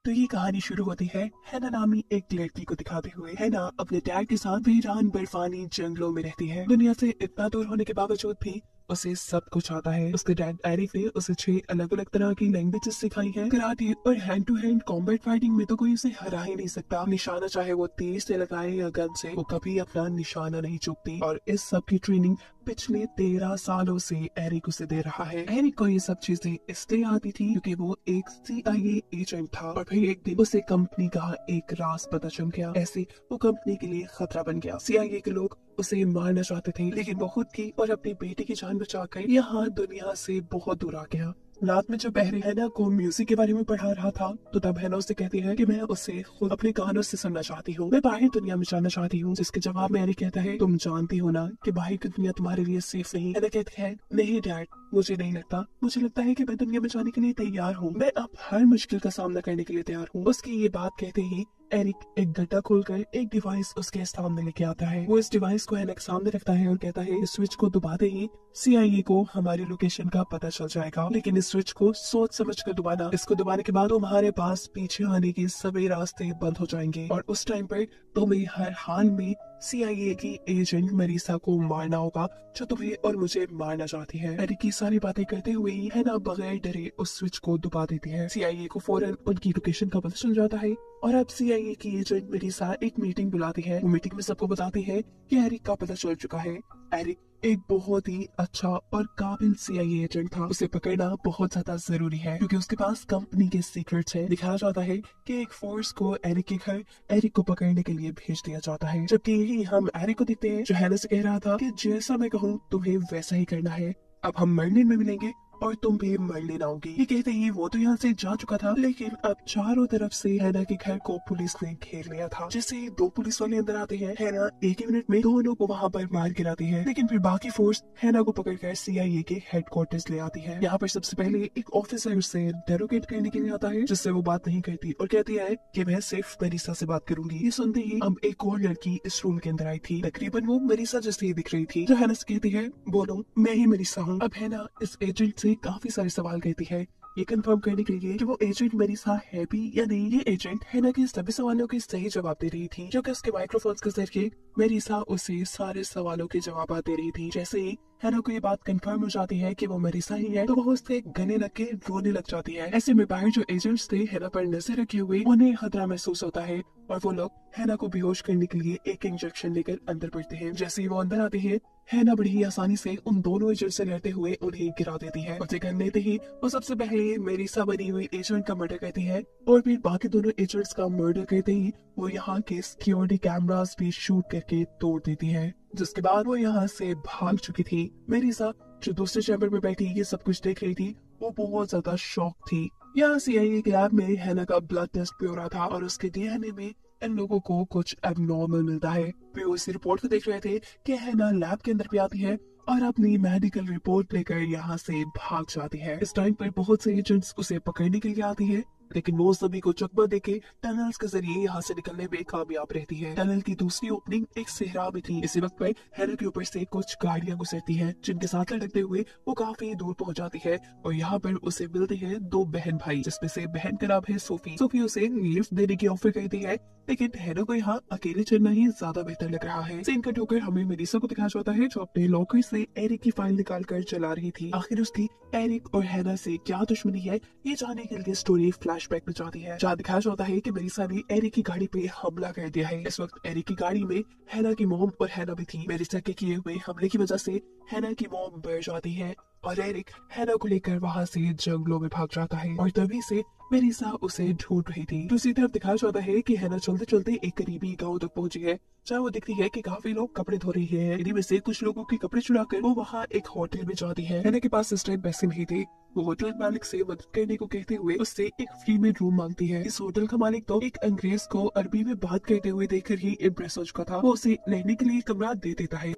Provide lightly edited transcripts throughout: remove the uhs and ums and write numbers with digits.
तो ये कहानी शुरू होती है हैना नामी एक लड़की को दिखाते हुए। हैना अपने डैड के साथ वीरान बर्फानी जंगलों में रहती है। दुनिया से इतना दूर होने के बावजूद भी उसे सब कुछ आता है। उसके डैड एरिक ने उसे 6 अलग अलग तरह की लैंग्वेजेस सिखाई हैं। कराटे और hand to hand combat fighting में तो कोई उसे हरा ही नहीं सकता। निशाना चाहे वो तीर से लगाए या गन से, वो कभी अपना निशाना नहीं चूकती। और इस सब की ट्रेनिंग पिछले 13 सालों से एरिक उसे दे रहा है। एरिक को ये सब चीजें इसलिए आती थी क्योंकि वो एक CIA एजेंट था। और फिर एक दिन उसे कंपनी का एक राज पता चल गया। ऐसे वो कंपनी के लिए खतरा बन गया। CIA के लोग उसे मारना चाहते थे, लेकिन वो खुद की और अपनी बेटी की जान बचाकर यहाँ दुनिया से बहुत दूर आ गया। रात में जब बहरे हैना को म्यूजिक के बारे में पढ़ा रहा था, तो तब हैना उसे कहती है कि मैं उसे खुद अपने कानों से सुनना चाहती हूँ, मैं बाहर दुनिया में जाना चाहती हूँ। जिसके जवाब में एरिक कहता है, तुम जानती हो ना कि बाहर की दुनिया तुम्हारे लिए सेफ नहीं। हैना कहती है, नहीं डैड, मुझे नहीं लगता। मुझे लगता है कि मैं दुनिया में जाने के लिए तैयार हूँ। मैं अब हर मुश्किल का सामना करने के लिए तैयार हूँ। उसकी ये बात कहते ही एरिक एक गड्ढा खोलकर एक डिवाइस उसके सामने लेके आता है। वो इस डिवाइस को हैना के सामने रखता है और कहता है, इस स्विच को दबाते ही CIA को हमारी लोकेशन का पता चल जाएगा, लेकिन इस स्विच को सोच समझ कर दबाना। इसको दबाने के बाद तुम्हारे पास पीछे आने के सभी रास्ते बंद हो जाएंगे और उस टाइम पर तुम्हें हर हाल में CIA की एजेंट मेरिसा को मारना होगा, जो तुम्हें और मुझे मारना चाहती है। एरिक की सारी बातें करते हुए ही हैना बगैर डरे उस स्विच को दबा देती है। CIA को फौरन उनकी लोकेशन का पता चल जाता है और अब CIA की एजेंट मेरिसा एक मीटिंग बुलाती है। वो मीटिंग में सबको बताती है कि एरिक का पता चल चुका है। एरिक एक बहुत ही अच्छा और काबिल CIA एजेंट था। उसे पकड़ना बहुत ज्यादा जरूरी है क्योंकि उसके पास कंपनी के सीक्रेट्स हैं। दिखाया जाता है कि एक फोर्स को एरिक के घर एरिक को पकड़ने के लिए भेज दिया जाता है। जबकि यही हम एरिक को देखते हैं, जो हैना से कह रहा था कि जैसा मैं कहूँ तुम्हें वैसा ही करना है। अब हम मर्लिन में मिलेंगे और तुम भी मरने आओगी। ये कहते ही वो तो यहाँ से जा चुका था, लेकिन अब चारों तरफ से हैना के घर को पुलिस ने घेर लिया था। जैसे 2 पुलिस वाले अंदर आते हैं, हैना एक ही मिनट में दोनों को वहाँ पर मार गिराती है। लेकिन फिर बाकी फोर्स हैना को पकड़कर CIA के हेडक्वार्टर्स ले आती है। यहाँ पर सबसे पहले एक ऑफिसर उससे डेरोगेट करने के लिए आता है, जिससे वो बात नहीं करती और कहती है कि मैं सिर्फ मेरिसा से बात करूंगी। ये सुनते ही अब एक और लड़की इस रूम के अंदर आई थी। तकरीबन वो मेरिसा जैसी दिख रही थी, जो हैना से कहती है, बोलो मैं ही मेरिसा हूँ। अब हैना इस एजेंट से काफी सारे सवाल करती है, ये कंफर्म करने के लिए कि वो एजेंट मेरिसा है भी या नहीं। ये एजेंट हैना के सभी सवालों के सही जवाब दे रही थी, क्योंकि उसके माइक्रोफोन के जरिए मेरिसा उसे सारे सवालों के जवाब दे रही थी। जैसे ही हैना को ये बात कंफर्म हो जाती है कि वो मेरिसा ही है, तो वो उससे गले लग के रोने लग जाती है। ऐसे में बाहर जो एजेंट्स थे हैना पर नजर रखे हुए, उन्हें खतरा महसूस होता है और वो लोग हैना को बेहोश करने के लिए एक इंजेक्शन लेकर अंदर बढ़ते हैं। जैसे ही वो अंदर आते हैं, हैना बड़ी ही आसानी से उन दोनों एजेंट से लड़ते हुए उन्हें गिरा देती है। उसे कर लेते ही वो सबसे पहले मेरिसा बनी हुई एजेंट का मर्डर करती है और फिर बाकी दोनों एजेंट्स का मर्डर करते ही वो यहाँ के सिक्योरिटी कैमरास भी शूट करके तोड़ देती है। जिसके बाद वो यहाँ से भाग चुकी थी। मेरिसा जो दूसरे चैम्बर में बैठी ये सब कुछ देख रही थी, वो बहुत ज्यादा शॉक थी। यहाँ CIA के लैब में हैना का ब्लड टेस्ट भी हो रहा था और उसके DNA में इन लोगों को कुछ एबनॉर्मल मिलता है। वे उस रिपोर्ट को देख रहे थे कि हैना लैब के अंदर भी आती है और अपनी मेडिकल रिपोर्ट लेकर यहाँ से भाग जाती है। इस टाइम पर बहुत से एजेंट्स उसे पकड़ने के लिए आती है, लेकिन वो सभी को चकमा देके टनल्स के जरिए यहाँ से निकलने में कामयाब रहती है। टनल की दूसरी ओपनिंग एक सहरा में थी। इसी वक्त पर हैना के ऊपर से कुछ गाड़ियां गुजरती हैं, जिनके साथ लटकते हुए वो काफी दूर पहुंच जाती है और यहाँ पर उसे मिलते हैं 2 बहन भाई, जिसमें से बहन का नाम है सोफी। सोफी उसे लिफ्ट देने की ऑफर करती है, लेकिन हैना को यहाँ अकेले चलना ही ज्यादा बेहतर लग रहा है। सीन कट होकर हमें मेरिसा को दिखाया जाता है, जो अपने लॉकर से एरिक की फाइल निकाल कर चला रही थी। आखिर उसकी एरिक और हैना से क्या दुश्मनी है, ये जानने के लिए स्टोरी फ्लैशबैक में जाती है, जहाँ दिखाया जाता है कि मेरिसा ने एरिक की गाड़ी पे हमला कर दिया है। इस वक्त एरिक की गाड़ी में हैना की मॉम और हैना भी थी। मेरिसा के किए हुए हमले की वजह से हैना की मॉम बढ़ जाती है और एरिक हैना को लेकर वहाँ से जंगलों में भाग जाता है और तभी से मेरिसा उसे ढूंढ रही थी। दूसरी तरफ दिखाया जाता है कि हैना चलते चलते एक करीबी गांव तक पहुंची है, जहाँ वो दिखती है कि काफी लोग कपड़े धो रहे हैं। इन्हीं में से कुछ लोगों के कपड़े चुराकर वो वहाँ एक होटल में जाती है। हैना के पास इस टाइम पैसे नहीं थे। वो होटल मालिक से मदद करने को कहते हुए उससे एक फ्री में रूम मांगती है। इस होटल का मालिक तो एक अंग्रेज को अरबी में बात करते हुए देखकर ही इम्प्रेस हो चुका था। वो उसे रहने के लिए कमरा दे देता है।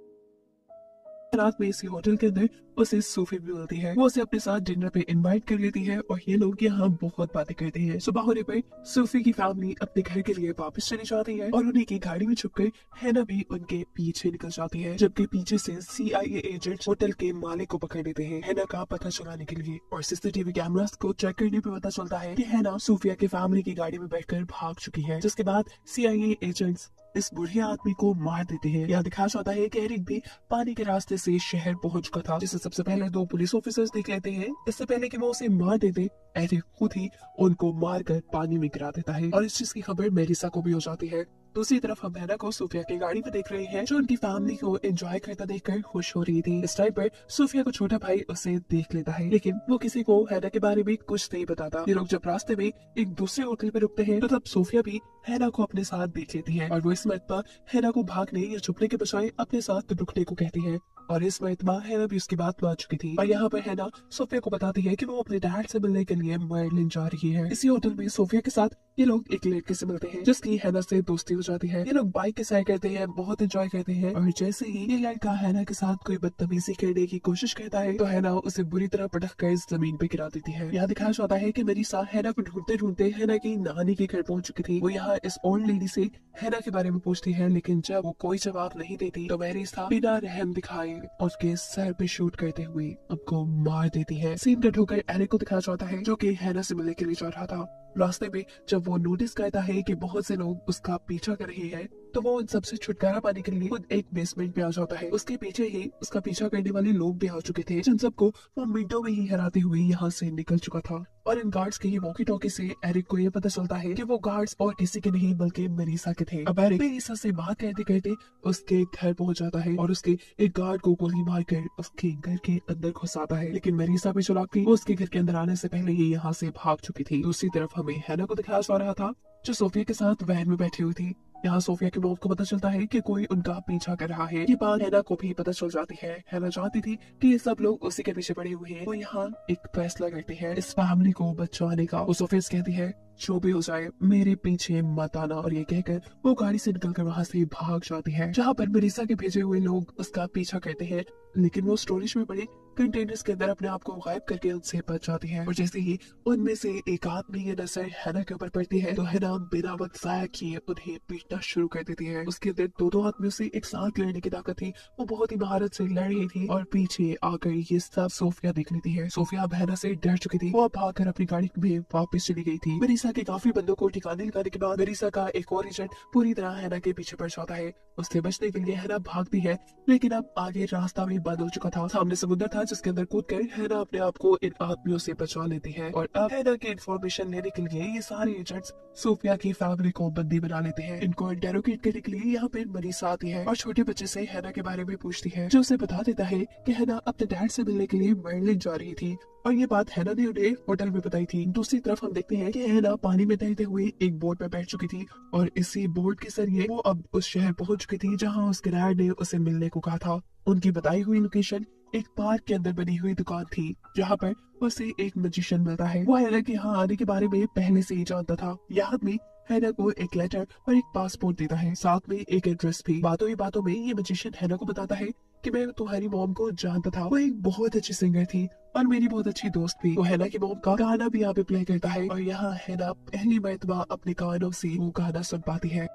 रात में इसी होटल के अंदर उसे सूफी भी मिलती है। वो उसे अपने साथ डिनर पे इनवाइट कर लेती है और ये लोग यहाँ बहुत बातें करते हैं। सुबह होने पर सूफी की फैमिली अपने घर के लिए वापस चली जाती है और उन्हीं की गाड़ी में छुपकर हैना भी उनके पीछे निकल जाती है, जबकि पीछे से CIA एजेंट होटल के मालिक को पकड़ लेते हैं हैना का पता चलाने के लिए। और CCTV कैमरास को चेक करने पर पता चलता है कि हैना सूफिया की फैमिली की गाड़ी में बैठकर भाग चुकी है, जिसके बाद CIA एजेंट्स इस बुढ़े आदमी को मार देते हैं। यहाँ दिखाया जाता है कि एरिक भी पानी के रास्ते से शहर पहुंच चुका था, जिसे सबसे पहले 2 पुलिस ऑफिसर्स देख लेते हैं। इससे पहले कि वो उसे मार देते, एरिक खुद ही उनको मारकर पानी में गिरा देता है और इस चीज की खबर मेरिसा को भी हो जाती है। दूसरी तरफ हम हैना को सूफिया की गाड़ी में देख रहे हैं, जो उनकी फैमिली को एंजॉय करता देखकर खुश हो रही थी। इस टाइम पर सूफिया को छोटा भाई उसे देख लेता है, लेकिन वो किसी को हैना के बारे में कुछ नहीं बताता। ये लोग जब रास्ते में एक दूसरे होटल पर रुकते हैं तो तब सूफिया भी हैना को अपने साथ देख लेती है और वो इस मरतबा हैना को भागने या छुपने के बजाय अपने साथ रुकने को कहती है। और इस मरतबा हैना भी उसकी बात मान चुकी थी और यहाँ पर हैना सोफिया को बताती है कि वो अपने डैड से मिलने के लिए मर्लिन जा रही है। इसी होटल में सोफिया के साथ ये लोग एक लड़के से मिलते हैं, जिसकी हैना से दोस्ती हो जाती है। ये लोग बाइक के सैर करते हैं, बहुत एंजॉय करते हैं और जैसे ही ये लड़का हैना के साथ कोई बदतमीजी करने की कोशिश करता है तो हैना उसे बुरी तरह पटक कर जमीन पे गिरा देती है। यहाँ दिखाया जाता है कि मेरिसा हैना को ढूंढते ढूंढते हैना की नानी के घर पहुंच चुकी थी। वो यहाँ इस ओल्ड लेडी से हैना के बारे में पूछती है, लेकिन जब वो कोई जवाब नहीं देती तो मेरिसा बिना रहम दिखाए उसके सर पे शूट करते हुए उनको मार देती है। सीन कट होकर एरिक को दिखाया जाता है, जो कि हैना से मिलने के लिए जा रहा था। रास्ते में जब वो नोटिस करता है कि बहुत से लोग उसका पीछा कर रहे हैं तो वो उन सबसे छुटकारा पाने के लिए खुद एक बेसमेंट में आ जाता है। उसके पीछे ही उसका पीछा करने वाले लोग भी आ चुके थे, जिन सबको वो मिनटों में ही हराते हुए यहाँ से निकल चुका था। और इन गार्ड्स के ही वॉकी टॉकी से एरिक को ये पता चलता है कि वो गार्ड्स और किसी के नहीं बल्कि मेरिसा के थे। अब एरिक मेरिसा से बात करते करते उसके घर पहुंच जाता है और उसके एक गार्ड को गोली मारकर उसके घर के अंदर घुसाता है, लेकिन मेरिसा भी चालाक थी, वो उसके घर के अंदर आने से पहले ही यहाँ से भाग चुकी थी। दूसरी तरफ हमें हैना को दिखाया जा रहा था, जो सोफिया के साथ वैन में बैठी हुई थी। यहाँ सोफिया के मॉम को पता चलता है कि कोई उनका पीछा कर रहा है। ये बात हैना को भी पता चल जाती है। हैना चाहती थी कि ये सब लोग उसी के पीछे पड़े हुए हैं। वो यहाँ एक फैसला करते हैं इस फैमिली को बचाने का। वो सोफिया से कहती है, जो भी हो जाए मेरे पीछे मत आना, और ये कहकर वो गाड़ी से निकलकर वहाँ से भाग जाती है। जहाँ पर मेरिसा के भेजे हुए लोग उसका पीछा करते हैं, लेकिन वो स्टोरेज में पड़े कंटेनर्स के अंदर अपने आप को गायब करके उनसे बच जाती है। और जैसे ही उनमें से एक आदमी की नजर हैना के ऊपर पड़ती है तो हैना बिना वक्त जाया किए उन्हें पीटना शुरू कर देती है। उसके अंदर दो आदमियों से एक साथ लड़ने की ताकत थी, वो बहुत ही महारत से लड़ रही थी और पीछे आकर ये सब सोफिया देख लेती है। सोफिया अब हैना से डर चुकी थी, वो अब भागकर अपनी गाड़ी में वापस चली गई थी। मेरिसा के काफी बंदों को ठिकाने लगाने के बाद मेरिसा का एक और एजेंट पूरी तरह हैना के पीछे पड़ जाता है। उससे बचने के लिए हैना भागती है, लेकिन अब आगे रास्ता भी बंद हो चुका था। सामने समुद्र था जिसके अंदर कूदकर हैना अपने आप को इन आदमियों से बचा लेती है। और अब हैना की इंफॉर्मेशन लेने के लिए ये सारे एजेंट्स सोफिया की फैमिली को बंदी बना लेते हैं। इनको इंटेरोगेट करने के लिए यहाँ पे मेरिसा आती है और छोटे बच्चे से हैना के बारे में पूछती है, जो उसे बता देता है कि हैना अपने डैड से मिलने के लिए मर्लिन जा रही थी और ये बात हैना ने उन्हें होटल में बताई थी। दूसरी तरफ हम देखते हैं कि हैना पानी में तैरते हुए एक बोट में बैठ चुकी थी और इसी बोट के जरिए वो अब उस शहर पहुंच चुकी थी जहां उसके डैड ने उसे मिलने को कहा था। उनकी बताई हुई लोकेशन एक पार्क के अंदर बनी हुई दुकान थी, जहाँ पर उसे एक मैजिशियन मिलता है। वो हैना के यहाँ आने के बारे में पहले से ही जानता था। यह आदमी हैना को एक लेटर और एक पासपोर्ट देता है, साथ में एक एड्रेस भी। बातों ही बातों में ये मैजिशियन हैना को बताता है कि मैं तुम्हारी मॉम को जानता था, वो एक बहुत अच्छी सिंगर थी और मेरी बहुत अच्छी दोस्त भी। वो हैना की मॉम का गाना भी यहाँ पे प्ले करता है और यहाँ हैना पहली मर्तबा अपने कानों से वो गाना सुन पाती है।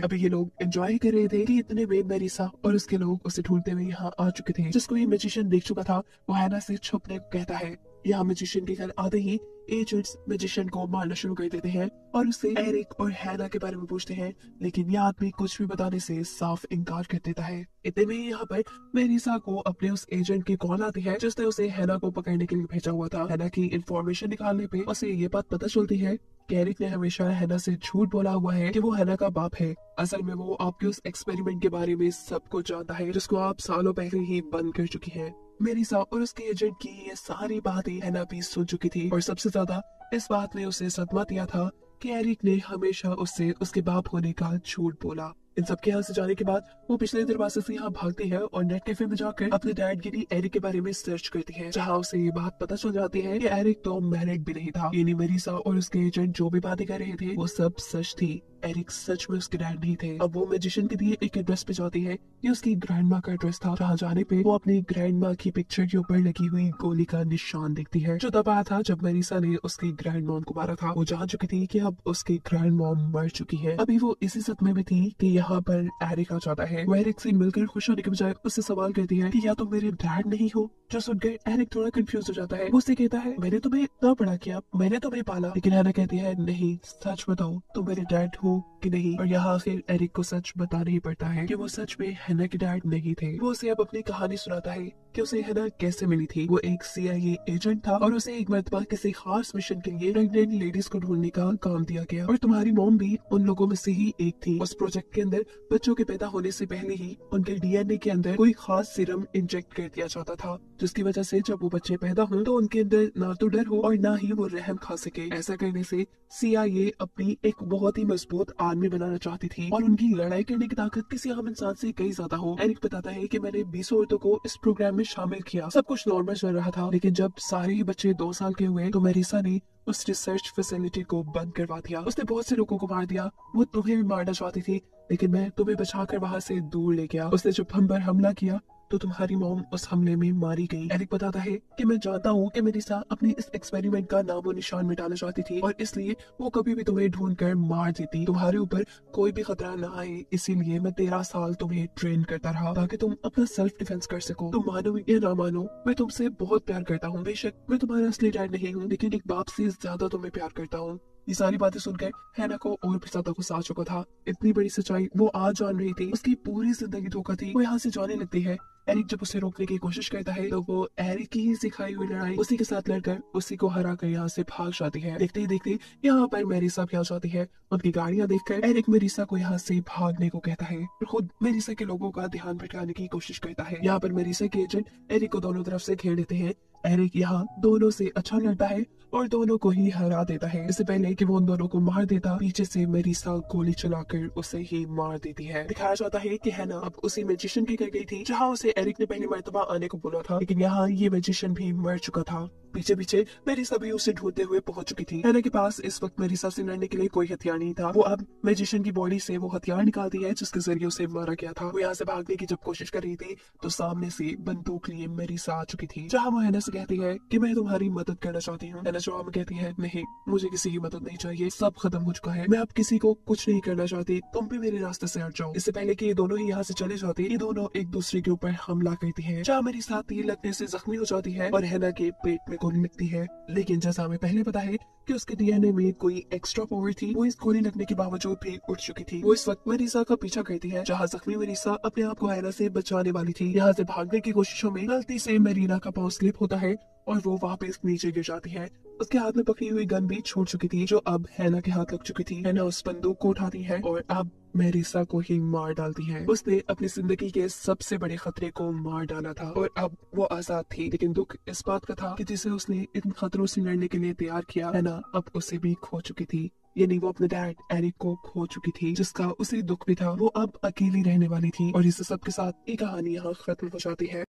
अभी ये लोग एंजॉय कर रहे थे कि इतने में मेरिसा और उसके लोग उसे ढूंढते हुए यहाँ आ चुके थे। जिसको ये मैजिशियन देख चुका था वो हैना से छुपने को कहता है। यहाँ मैजिशियन के घर आते ही एजेंट्स मैजिशियन को मारना शुरू कर देते हैं और उससे एरिक और हैना के बारे में पूछते हैं, लेकिन यह आदमी कुछ भी बताने से साफ इनकार कर देता है। इतने में यहाँ पर मेरिसा को अपने उस एजेंट की कॉल आती है जिसने उसे हैना को पकड़ने के लिए भेजा हुआ था। हैना की इंफॉर्मेशन निकालने पे उसे ये बात पता चलती है कि एरिक ने हमेशा हैना से झूठ बोला हुआ है कि वो हैना का बाप है। असल में वो आपके उस एक्सपेरिमेंट के बारे में सब कुछ जानता है जिसको आप सालों पहले ही बंद कर चुकी है। मेरिसा और उसके एजेंट की ये सारी बातें हैना भी सुन चुकी थी और सबसे ज्यादा इस बात ने उसे सदमा दिया था कि एरिक ने हमेशा उससे उसके बाप होने का झूठ बोला। इन सबके यहाँ से जाने के बाद वो पिछले दरवाजे से यहाँ भागती है और नेट कैफे में जाकर अपने डैड गिनी एरिक के बारे में सर्च करती है, जहाँ उसे ये बात पता चल जाती है कि एरिक तो मैरिड भी नहीं था। यानी मेरिसा और उसके एजेंट जो भी बातें कर रहे थे वो सब सच थी। एरिक सच में उसके डैड नहीं थे। अब वो मैजिशियन के दिए एक एड्रेस पे जाती है। ये उसकी ग्रैंडमा का एड्रेस था। जहाँ जाने पे वो अपनी ग्रैंडमा की पिक्चर के ऊपर लगी हुई गोली का निशान देखती है, जो तब आया था जब मेरिसा ने उसकी ग्रैंड मॉम को मारा था। वो जान चुकी थी कि अब उसकी ग्रैंड मॉम मर चुकी है। अभी वो इसी सदमे में थी कि यहाँ पर एरिक आ जाता है। वो एरिक से मिलकर खुश होने के बजाय उससे सवाल करती है कि या तुम मेरे डैड नहीं हो। जो सुनकर एरिक थोड़ा कंफ्यूज हो जाता है। वो उससे कहता है मैंने तुम्हें इतना बड़ा किया, मैंने तुम्हें पाला। लेकिन हैना कहती है नहीं, सच बताओ तुम मेरे डैड हो कि नहीं। और यहाँ फिर एरिक को सच बताना ही पड़ता है कि वो सच में हैना के डैड नहीं थे। वो उसे अब अपनी कहानी सुनाता है कि उसे हैना कैसे मिली थी। वो एक CIA एजेंट था और उसे एक मरतबा किसी खास मिशन के लिए प्रेग्नेंट लेडीज को ढूंढने का काम दिया गया, और तुम्हारी मॉम भी उन लोगों में से ही एक थी। उस प्रोजेक्ट के अंदर बच्चों के पैदा होने से पहले ही उनके DNA के अंदर कोई खास सीरम इंजेक्ट कर दिया जाता था, जिसकी वजह से जब वो बच्चे पैदा हों तो उनके अंदर ना तो डर हो और ना ही वो रहम खा सके। ऐसा करने से CIA अपनी एक बहुत ही मजबूत आर्मी बनाना चाहती थी और उनकी लड़ाई करने की ताकत किसी आम इंसान से कई ज्यादा हो। एरिक बताता है कि मैंने 20 औरतों को इस प्रोग्राम में शामिल किया। सब कुछ नॉर्मल चल रहा था, लेकिन जब सारे ही बच्चे 2 साल के हुए तो मेरिसा ने उस रिसर्च फैसिलिटी को बंद करवा दिया। उसने बहुत से लोगों को मार दिया। वो तुम्हें भी मारना चाहती थी, लेकिन मैं तुम्हें बचाकर वहां से दूर ले गया। उसने जब हम पर हमला किया तो तुम्हारी मॉम उस हमले में मारी गई। एरिक बताता है कि मैं जानता हूँ कि मेरिसा अपनी इस एक्सपेरिमेंट का नामो निशान मिटाना चाहती थी और इसलिए वो कभी भी तुम्हें ढूंढ कर मार देती। तुम्हारे ऊपर कोई भी खतरा न आए, इसीलिए मैं 13 साल तुम्हें ट्रेन करता रहा ताकि तुम अपना सेल्फ डिफेंस कर सको। तुम मानो या ना मानो, मैं तुमसे बहुत प्यार करता हूँ। बेशक मैं तुम्हारा असली डैड नहीं हूँ, लेकिन एक बाप से ज्यादा तुम्हें प्यार करता हूँ। ये सारी बातें सुनकर हैना को और भी ज्यादा गुस्सा आ चुका था। इतनी बड़ी सच्चाई वो आज जान रही थी। उसकी पूरी जिंदगी धोखा थी। वो यहाँ से जाने लगती है। एरिक जब उसे रोकने की कोशिश करता है तो वो एरिक की ही सिखाई हुई लड़ाई उसी के साथ लड़कर उसी को हरा कर यहाँ से भाग जाती है। देखते ही देखते यहाँ पर मेरिसा भी आ जाती है। उनकी गाड़ियां देखकर एरिक मेरिसा को यहाँ से भागने को कहता है और खुद मेरिसा के लोगों का ध्यान भटकाने की कोशिश करता है। यहाँ पर मेरिसा के एजेंट एरिक को दोनों तरफ से घेर लेते हैं। एरिक यहाँ दोनों से अच्छा लड़ता है और दोनों को ही हरा देता है। इससे पहले कि वो उन दोनों को मार देता, पीछे से मेरिसा गोली चलाकर उसे ही मार देती है। दिखाया जाता है कि हैना अब उसी मैजिशियन के घर गई थी जहाँ उसे एरिक ने पहली मर्तबा आने को बोला था, लेकिन यहाँ ये मैजिशियन भी मर चुका था। पीछे पीछे मेरिसा भी उसे ढूंढते हुए पहुंच चुकी थी। हैना के पास इस वक्त मेरिसा से लड़ने के लिए कोई हथियार नहीं था। वो अब मैजिशियन की बॉडी से वो हथियार निकालती है जिसके जरिए उसे मारा गया था। वो यहाँ से भागने की जब कोशिश कर रही थी तो सामने से बंदूक लिए मेरिसा आ चुकी थी, जहाँ वो हैना से कहती है कि मैं तुम्हारी मदद करना चाहती हूँ। हैना जवाब में कहती है नहीं, मुझे किसी की मदद नहीं चाहिए, सब खत्म हो चुका है, मैं अब किसी को कुछ नहीं करना चाहती, तुम भी मेरे रास्ते से हट जाओ। इससे पहले कि ये दोनों ही यहाँ से चले जाते, ये दोनों एक दूसरे के ऊपर हमला करती है, जहाँ मेरी साथ तीर लगने से जख्मी हो जाती है और हैना के पेट में गोली लगती है। लेकिन जैसा हमें पहले पता है कि उसके DNA में कोई एक्स्ट्रा पावर थी, वो इस गोली लगने के बावजूद भी उठ चुकी थी। वो इस वक्त मेरिसा का पीछा करती है, जहाँ जख्मी मेरिसा अपने आप को हैना से बचाने वाली थी। यहाँ से भागने की कोशिशों में गलती से मेरीना का पाँव स्लिप होता है और वो वापस नीचे गिर जाती है। उसके हाथ में पकड़ी हुई गन भी छूट चुकी थी, जो अब हैना के हाथ लग चुकी थी। हैना उस बंदूक को उठाती है और अब मेरिसा को ही मार डालती है। उसने अपनी जिंदगी के सबसे बड़े खतरे को मार डाला था और अब वो आजाद थी। लेकिन दुख इस बात का था कि जिसे उसने इन खतरों से लड़ने के लिए तैयार किया, हैना अब उसे भी खो चुकी थी। यानी वो अपने डैड एरिक को खो चुकी थी, जिसका उसे दुख भी था। वो अब अकेली रहने वाली थी और इस सब के साथ ये कहानी यहाँ खत्म हो जाती है।